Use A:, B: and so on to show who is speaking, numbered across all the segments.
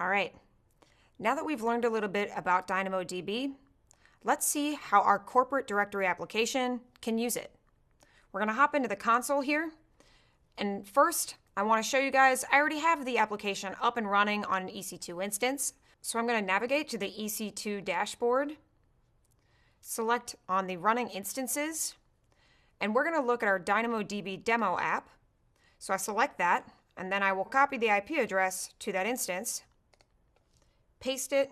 A: All right, now that we've learned a little bit about DynamoDB, let's see how our corporate directory application can use it. We're going to hop into the console here, and first I want to show you guys I already have the application up and running on an EC2 instance, so I'm going to navigate to the EC2 dashboard, select on the running instances, and we're going to look at our DynamoDB demo app. So I select that, and then I will copy the IP address to that instance, paste it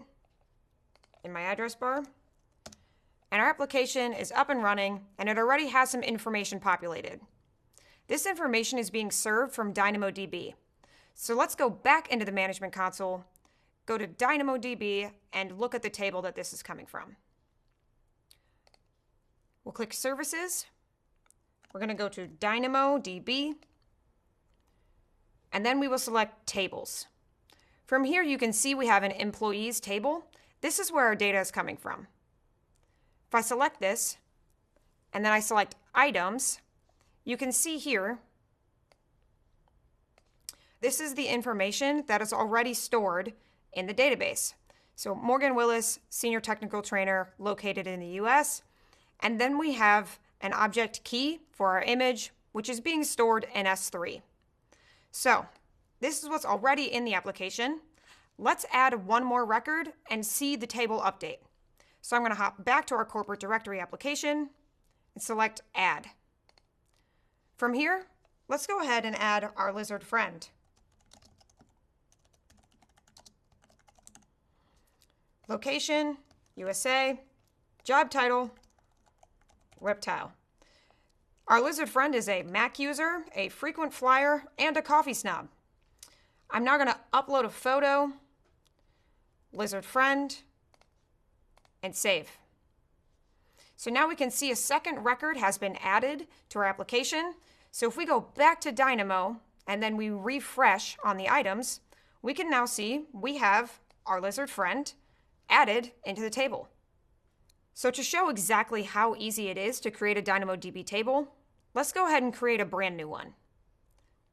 A: in my address bar, and our application is up and running, and it already has some information populated. This information is being served from DynamoDB. So let's go back into the management console, go to DynamoDB, and look at the table that this is coming from. We'll click Services. We're going to go to DynamoDB, and then we will select Tables. From here, you can see we have an Employees table. This is where our data is coming from. If I select this, and then I select Items, you can see here, this is the information that is already stored in the database. So Morgan Willis, Senior Technical Trainer, located in the US. And then we have an object key for our image, which is being stored in S3. So this is what's already in the application. Let's add one more record and see the table update. So I'm going to hop back to our corporate directory application and select Add. From here, let's go ahead and add our lizard friend. Location, USA, job title, reptile. Our lizard friend is a Mac user, a frequent flyer, and a coffee snob. I'm now going to upload a photo, lizard friend, and save. So now we can see a second record has been added to our application. So if we go back to Dynamo and then we refresh on the items, we can now see we have our lizard friend added into the table. So to show exactly how easy it is to create a DynamoDB table, let's go ahead and create a brand new one.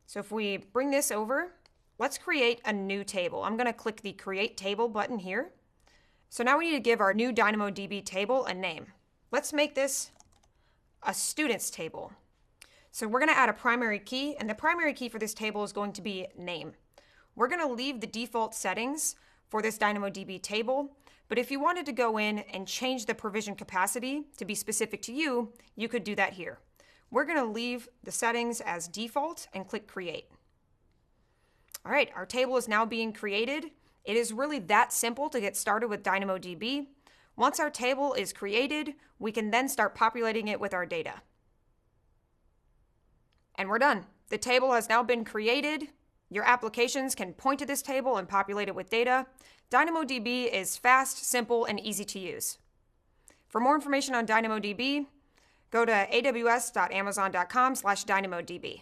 A: So if we bring this over, let's create a new table. I'm going to click the Create Table button here. So now we need to give our new DynamoDB table a name. Let's make this a students table. So we're going to add a primary key, and the primary key for this table is going to be name. We're going to leave the default settings for this DynamoDB table, but if you wanted to go in and change the provision capacity to be specific to you, you could do that here. We're going to leave the settings as default and click Create. All right, our table is now being created. It is really that simple to get started with DynamoDB. Once our table is created, we can then start populating it with our data. And we're done. The table has now been created. Your applications can point to this table and populate it with data. DynamoDB is fast, simple, and easy to use. For more information on DynamoDB, go to aws.amazon.com/DynamoDB.